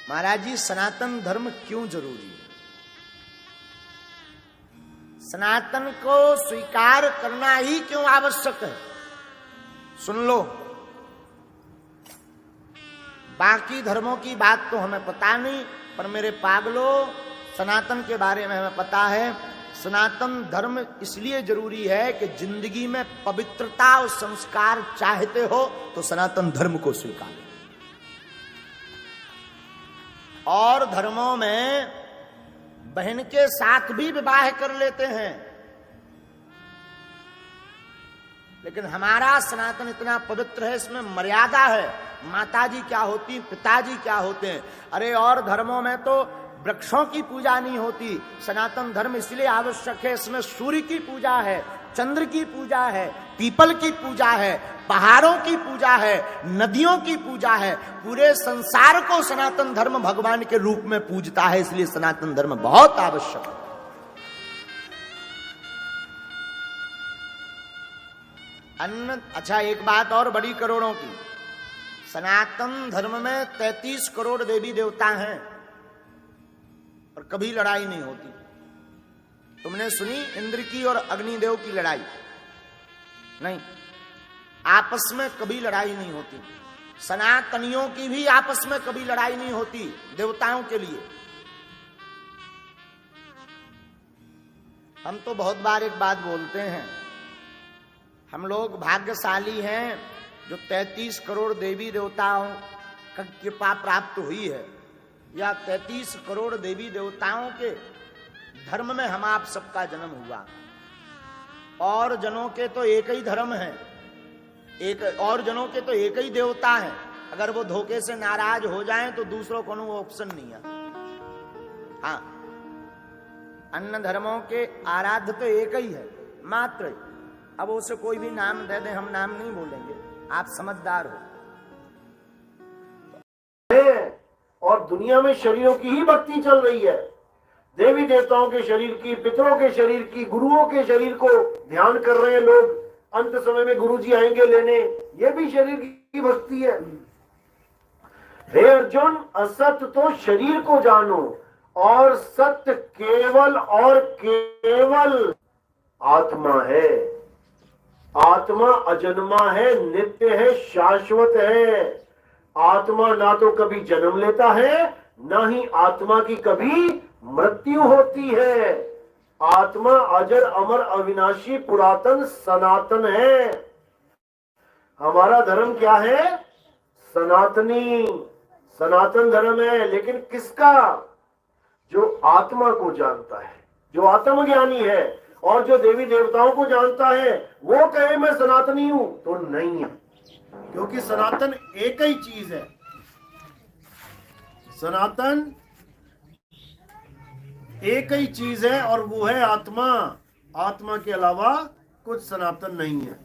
महाराज जी सनातन धर्म क्यों जरूरी है? सनातन को स्वीकार करना ही क्यों आवश्यक है? सुन लो, बाकी धर्मों की बात तो हमें पता नहीं, पर मेरे पागलों सनातन के बारे में हमें पता है। सनातन धर्म इसलिए जरूरी है कि जिंदगी में पवित्रता और संस्कार चाहते हो तो सनातन धर्म को स्वीकार। और धर्मों में बहन के साथ भी विवाह कर लेते हैं, लेकिन हमारा सनातन इतना पवित्र है, इसमें मर्यादा है। माताजी क्या होती, पिताजी क्या होते हैं। अरे और धर्मों में तो वृक्षों की पूजा नहीं होती, सनातन धर्म इसलिए आवश्यक है, इसमें सूर्य की पूजा है, चंद्र की पूजा है, पीपल की पूजा है, पहाड़ों की पूजा है, नदियों की पूजा है। पूरे संसार को सनातन धर्म भगवान के रूप में पूजता है, इसलिए सनातन धर्म बहुत आवश्यक है। अच्छा, एक बात और बड़ी करोड़ों की, सनातन धर्म में 33 करोड़ देवी देवता हैं और कभी लड़ाई नहीं होती। तुमने सुनी इंद्र की और अग्निदेव की लड़ाई? नहीं, आपस में कभी लड़ाई नहीं होती। सनातनियों की भी आपस में कभी लड़ाई नहीं होती देवताओं के लिए। हम तो बहुत बार एक बात बोलते हैं, हम लोग भाग्यशाली हैं जो 33 करोड़ देवी देवताओं का कृपा प्राप्त हुई है, या 33 करोड़ देवी देवताओं के धर्म में हम आप सबका जन्म हुआ। और जनों के तो एक ही धर्म है, और जनों के तो एक ही देवता है। अगर वो धोखे से नाराज हो जाएं तो दूसरों को वो ऑप्शन नहीं है। हाँ, अन्य धर्मों के आराध्य तो एक ही है मात्र। अब उसे कोई भी नाम दे दे, हम नाम नहीं बोलेंगे, आप समझदार हो। और दुनिया में शरीरों की ही भक्ति चल रही है, देवी देवताओं के शरीर की, पितरों के शरीर की, गुरुओं के शरीर को ध्यान कर रहे हैं लोग। अंत समय में गुरुजी आएंगे लेने, ये भी शरीर की भक्ति है। हे अर्जुन, असत्य तो शरीर को जानो और सत्य केवल और केवल आत्मा है। आत्मा अजन्मा है, नित्य है, शाश्वत है। आत्मा ना तो कभी जन्म लेता है, ना ही आत्मा की कभी मृत्यु होती है। आत्मा अजर अमर अविनाशी पुरातन सनातन है। हमारा धर्म क्या है? सनातनी, सनातन धर्म है। लेकिन किसका? जो आत्मा को जानता है, जो आत्मज्ञानी है। और जो देवी देवताओं को जानता है वो कहे मैं सनातनी हूं तो नहीं है, क्योंकि सनातन एक ही चीज है। सनातन एक ही चीज है और वो है आत्मा। आत्मा के अलावा कुछ सनातन नहीं है।